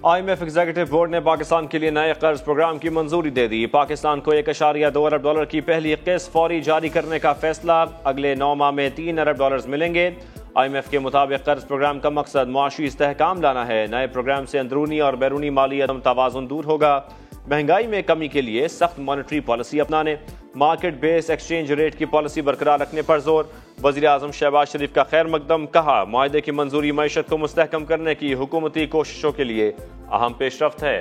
IMF executive board ने पाकिस्तान के लिए नए कर्ज प्रोग्राम की मंजूरी दे दी। पाकिस्तान को 1.2 अरब डॉलर की पहली किस्त फौरी जारी करने का फैसला। अगले 9 माह में 3 अरब डॉलर मिलेंगे। IMF के मुताबिक कर्ज प्रोग्राम का मकसद मुआशी इस्तेहकाम लाना है। नए प्रोग्राम से अंदरूनी और बैरूनी माली अदम तवाज़ुन दूर होगा। महंगाई में कमी के लिए सख्त मॉनेटरी पॉलिसी अपनाने, मार्केट बेस एक्सचेंज रेट की पॉलिसी बरकरार रखने पर जोर। वज़ीर आज़म शहबाज शरीफ का खैर मकदम, कहा मुआहदे की मंजूरी मईशत को मुस्तहकम करने की हुकूमती कोशिशों के लिए अहम पेशरफ्त है।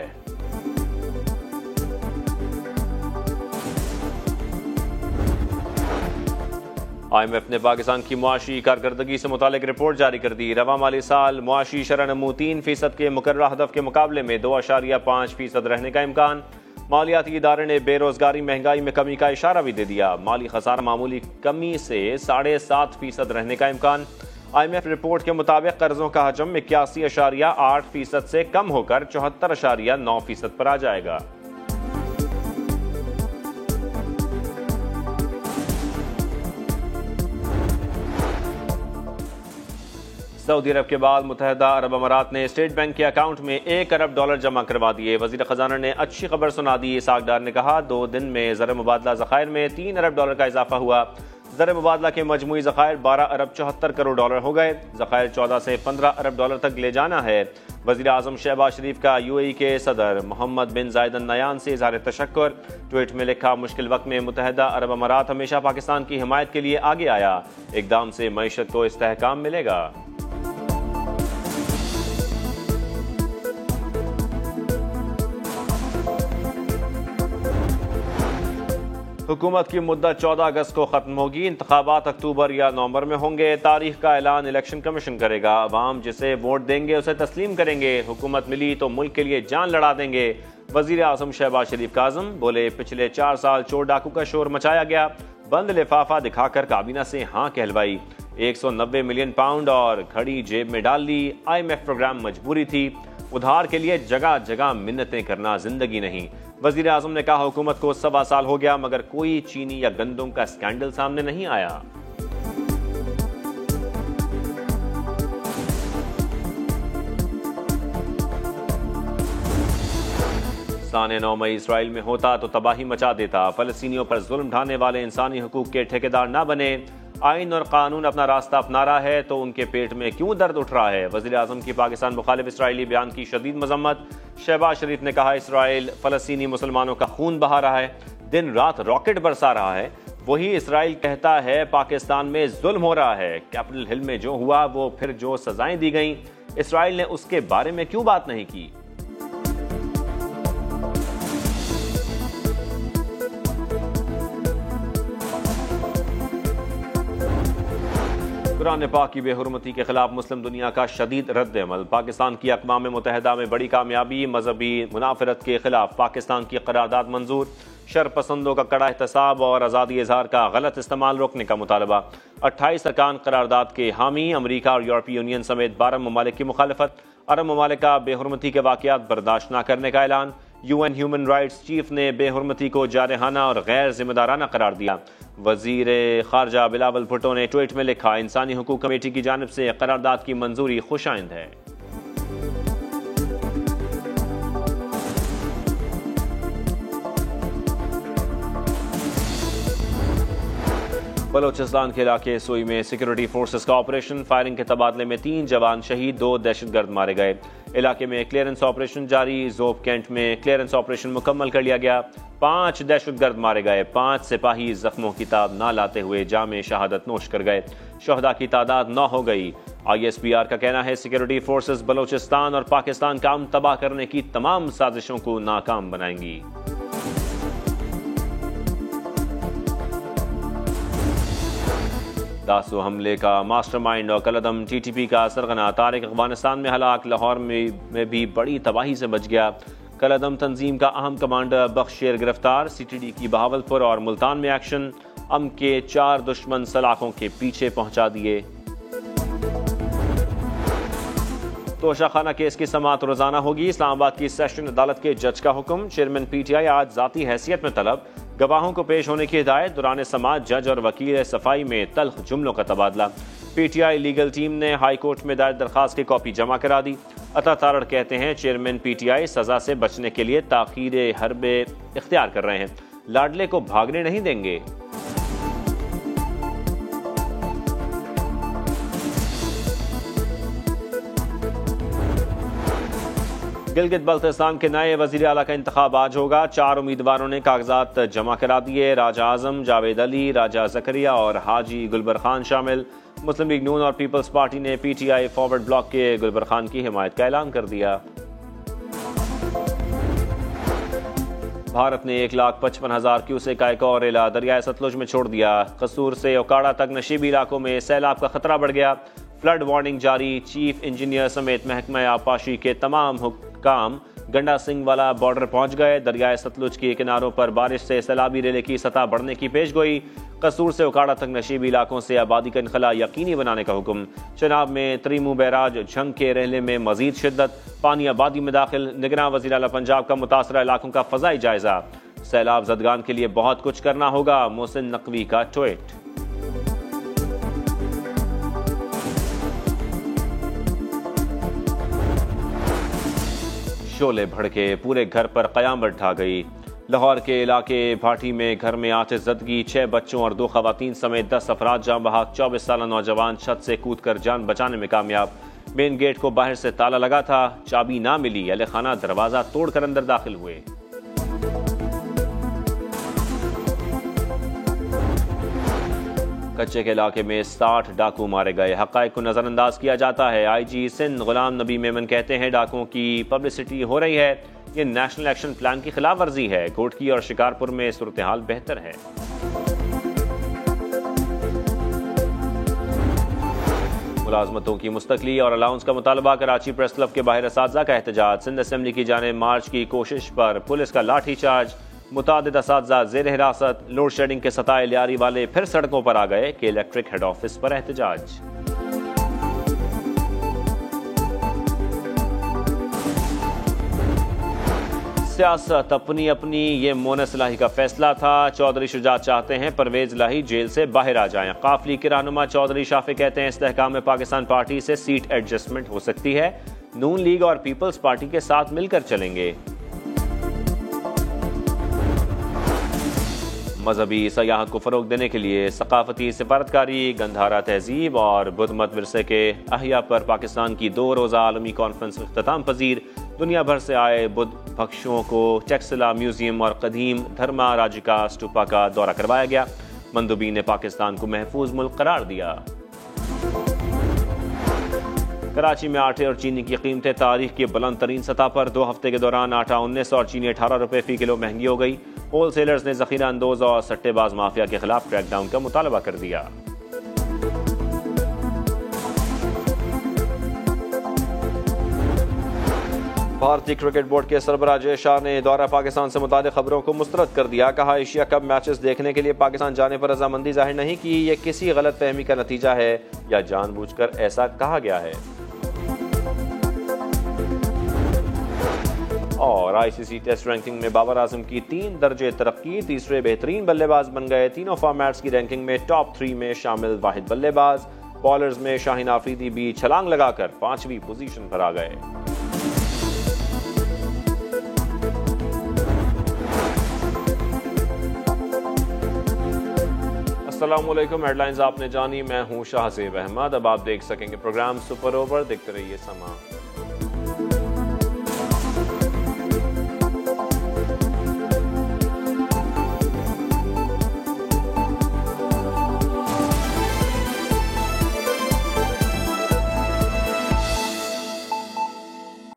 IMF ने पाकिस्तान की मुआशी कारकर्दगी से मुतालिक रिपोर्ट जारी कर दी। रवा माली साल मुआशी शरह-नमू 3% के मुकर्ररा हदफ के मुकाबले में 2.5% रहने का इम्कान। मालियाती इदारे ने बेरोजगारी महंगाई में कमी का इशारा भी दे दिया। माली खसारा मामूली कमी से 7.5% रहने का इम्कान। IMF रिपोर्ट के मुताबिक कर्जों का हजम 81.8% से कम होकर 74.9% पर आ जाएगा। सऊदी अरब के बाद मुत्तहिदा अरब अमारात ने स्टेट बैंक के अकाउंट में 1 अरब डॉलर जमा करवा दिए। वजीर खजाना ने अच्छी खबर सुना दी। इसहाक डार ने कहा 2 दिन में ज़र मुबादला ज़खायर में 3 अरब डॉलर का इजाफा हुआ। ज़र मुबादला के मजमूई ज़खायर 12 अरब 74 करोड़ डॉलर हो गए। ज़खायर 14 से 15 अरब डॉलर तक ले जाना है। वज़ीर आज़म शहबाज शरीफ का UAE के सदर मोहम्मद बिन जायद अल नयान से इज़हार तशक्कुर। ट्वीट में लिखा, मुश्किल वक्त में मुत्तहिदा अरब अमारात हमेशा पाकिस्तान की हिमायत के लिए आगे आया। इक़दाम से मईशत को इस्तेहकाम मिलेगा। हुकूमत की मुद्दत 14 अगस्त को खत्म होगी। इंतखाबात अक्टूबर या नवंबर में होंगे। तारीख का ऐलान इलेक्शन कमीशन करेगा। अवाम जिसे वोट देंगे उसे तस्लीम करेंगे। हुकूमत मिली तो मुल्क के लिए जान लड़ा देंगे। वजीर आज़म शहबाज शरीफ काज़म बोले, पिछले 4 साल चोर डाकू का शोर मचाया गया। बंद लिफाफा दिखाकर काबीना से हाँ कहलवाई। 190 मिलियन पाउंड और घड़ी जेब में डाल ली। IMF प्रोग्राम मजबूरी थी। उधार के लिए जगह जगह मिन्नतें करना जिंदगी नहीं। वजीर आज़म ने कहा, हुकूमत को 1.25 साल हो गया मगर कोई चीनी या गंदम का स्कैंडल सामने नहीं आया। साने 9 मई इसराइल में होता तो तबाही मचा देता। फलस्तीनियों पर जुल्म ढाने वाले इंसानी हुकूक के ठेकेदार ना बने। आइन और कानून अपना रास्ता अपना रहा है तो उनके पेट में क्यों दर्द उठ रहा है। वज़ीर आज़म की पाकिस्तान मुखालिफ इसराइली बयान की शदीद मजम्मत। शहबाज शरीफ ने कहा, इसराइल फलस्तीनी मुसलमानों का खून बहा रहा है, दिन रात रॉकेट बरसा रहा है। वही इसराइल कहता है पाकिस्तान में जुल्म हो रहा है। कैपिटल हिल में जो हुआ वो फिर जो सजाएं दी गईं, इसराइल ने उसके बारे में क्यों बात नहीं की। कुरान पाक की बेहुरमती के खिलाफ मुस्लिम दुनिया का शदीद रद्द-ए-अमल। पाकिस्तान की अक़वाम मुत्तहिदा में बड़ी कामयाबी। मजहबी मुनाफरत के खिलाफ पाकिस्तान की करारदाद मंजूर। शरपसंदों का कड़ा एहतसाब और आज़ादी इजहार का गलत इस्तेमाल रोकने का मुतालबा। 28 अरकान करारदाद के हामी। अमरीका और यूरोपीय यूनियन समेत 12 ममालिक की मुखालफत। अरब ममालिक का बेहुरमती के वाक़यात बर्दाश्त न करने का ऐलान। UN ह्यूमन राइट्स चीफ ने बेहुरमती को जारहाना और गैर जिम्मेदाराना करार दिया। वजीर खारजा बिलावल भुट्टो ने ट्वीट में लिखा, इंसानी हुकूक कमेटी की जानिब से करारदाद की मंजूरी खुशाइंद है। बलोचिस्तान के इलाके सोई में सिक्योरिटी फोर्सेस का ऑपरेशन। फायरिंग के तबादले में 3 जवान शहीद, 2 दहशतगर्द मारे गए। इलाके में क्लियरेंस ऑपरेशन जारी। जोब कैंट में क्लियरेंस ऑपरेशन मुकम्मल कर लिया गया। 5 दहशतगर्द मारे गए। 5 सिपाही जख्मों की ताब ना लाते हुए जामे शहादत नोश कर गए। शहदा की तादाद 9 हो गई। ISPR का कहना है सिक्योरिटी फोर्सेस बलोचिस्तान और पाकिस्तान का अमन तबाह करने की तमाम साजिशों को नाकाम बनाएंगी। दासो हमले का मास्टरमाइंड और कलदम TTP का सरगना तारिक अफगानिस्तान में हलाक। लाहौर में भी बड़ी तबाही से बच गया। कलदम तंजीम का अहम कमांडर बख्शेर गिरफ्तार। CTD की बहावलपुर और मुल्तान में एक्शन। के 4 दुश्मन सलाखों के पीछे पहुंचा दिए। तोशाखाना केस की समाअत रोजाना होगी। इस्लामाबाद की सेशन अदालत के जज का हुक्म। चेयरमैन PTI आज जाती हैसियत में तलब। गवाहों को पेश होने की हिदायत। दौरान समाअत जज और वकील सफाई में तल्ख जुमलों का तबादला। PTI लीगल टीम ने हाई कोर्ट में दायर दरखास्त की कॉपी जमा करा दी। अता तारड़ कहते हैं चेयरमैन पीटीआई सजा से बचने के लिए ताखीर हरबे इख्तियार कर रहे हैं, लाडले को भागने नहीं देंगे। गिलगित बल्तिस्तान के नए वजीर आला का इंतखाब आज होगा। 4 उम्मीदवारों ने कागजात जमा करा दिए। राजा आजम, जावेद अली, राजा जकरिया और हाजी गुलबर खान शामिल। मुस्लिम लीग नून और पीपल्स पार्टी ने पीटीआई फॉरवर्ड ब्लॉक के गुलबर खान की हिमायत का ऐलान कर दिया। भारत ने 1,55,000 क्यूसेक का एक और रेला दरियाए सतलुज में छोड़ दिया। कसूर से ओकाड़ा तक नशीबी इलाकों में सैलाब का खतरा बढ़ गया। फ्लड वार्निंग जारी। चीफ इंजीनियर समेत महकमा आबपाशी के तमाम हुक्काम गंडा सिंह वाला बॉर्डर पहुंच गए। दरियाए सतलुज के किनारों पर बारिश से सैलाबी रेले की सतह बढ़ने की पेशगोई। कसूर से ओकाड़ा तक नशीबी इलाकों से आबादी का इनखला यकीनी बनाने का हुक्म। चनाब में त्रिमू बैराज झंग के रेले में मजीद शिद्दत। पानी आबादी में दाखिल। निगरान वज़ीर आला पंजाब का मुतासरा इलाकों का फजाई जायजा। सैलाब ज़दगान के लिए बहुत कुछ करना होगा। मोहसिन नकवी का ट्वीट। शोले भड़के, पूरे घर पर क़यामत ढा गई। लाहौर के इलाके भाटी में घर में आतिश ज़दगी। 6 बच्चों और 2 ख़वातीन समेत 10 अफराद जान बहक। 24 साल नौजवान छत से कूदकर जान बचाने में कामयाब। मेन गेट को बाहर से ताला लगा था, चाबी ना मिली। अहले खाना दरवाजा तोड़कर अंदर दाखिल हुए। कच्चे के इलाके में 60 डाकू मारे गए। हक़ाइक़ को नजरअंदाज किया जाता है। आईजी सिंध गुलाम नबी मेमन कहते हैं डाकुओं की पब्लिसिटी हो रही है, ये नेशनल एक्शन प्लान की खिलाफ वर्जी है। घोटकी और शिकारपुर में सूरत हाल बेहतर है। मुलाजमतों की मुस्तकली और अलाउंस का मुतालबा। कराची प्रेस क्लब के बाहर असातिज़ा का एहतजाज। सिंध असेंबली की जानिब मार्च की कोशिश पर पुलिस का लाठी चार्ज। मुतादिद असातिज़ा ज़ेर हिरासत। लोड शेडिंग के सताए लियारी वाले फिर सड़कों पर आ गए। के इलेक्ट्रिक हेड ऑफिस पर एहतजाज। सियासत अपनी अपनी, ये मोनस इलाही का फैसला था। चौधरी शुजात चाहते हैं परवेज इलाही जेल से बाहर आ जाएं। काफली के रहनुमा चौधरी शाफी कहते हैं इस्तेहकाम में पाकिस्तान पार्टी से सीट एडजस्टमेंट हो सकती है। नून लीग और पीपल्स पार्टी के साथ मिलकर चलेंगे। मजहबी सयाहत को फरोग देने के लिए सकाफती सिफारतकारी, गंधारा तहजीब और बुद्ध मत विरसे के अहिया पर पाकिस्तान की 2 रोज़ा आलमी कॉन्फ्रेंस इख्तिताम पजीर। दुनिया भर से आए बुद्ध भक्षुओं को टेक्सला म्यूजियम और कदीम धर्मा राजिका स्टूपा का दौरा करवाया गया। मंदुबी ने पाकिस्तान को महफूज मुल्क करार दिया। कराची में आटे और चीनी की कीमतें तारीख की बुलंद तरीन सतह पर। 2 हफ्ते के दौरान आटा 19 और चीनी 18 रुपए फी किलो महंगी हो गई। होल सेलर्स ने जखीरा अंदोज और सट्टेबाज माफिया के खिलाफ क्रैकडाउन का मुतालबा कर दिया। भारतीय क्रिकेट बोर्ड के सरबराह जय शाह ने दौरा पाकिस्तान से मुताल्लिक़ खबरों को मुस्तरद कर दिया। कहा एशिया कप मैचेस देखने के लिए पाकिस्तान जाने पर रजामंदी जाहिर नहीं की। यह किसी गलत फहमी का नतीजा है या जानबूझकर ऐसा कहा गया है। और आईसीसी टेस्ट रैंकिंग में बाबर आजम की 3 दर्जे तरक्की। तीसरे बेहतरीन बल्लेबाज बन गए। तीनों फॉर्मेट्स की रैंकिंग में टॉप 3 में शामिल वाहिद बल्लेबाज। बॉलर्स में शाहीन आफरीदी भी छलांग लगाकर 5वीं पोजीशन पर आ गए। अस्सलामुअलैकुम। हेडलाइंस आपने जानी, मैं हूं शाहज़ेब अहमद। अब आप देख सकेंगे प्रोग्राम सुपर ओवर। देखते रहिए समा।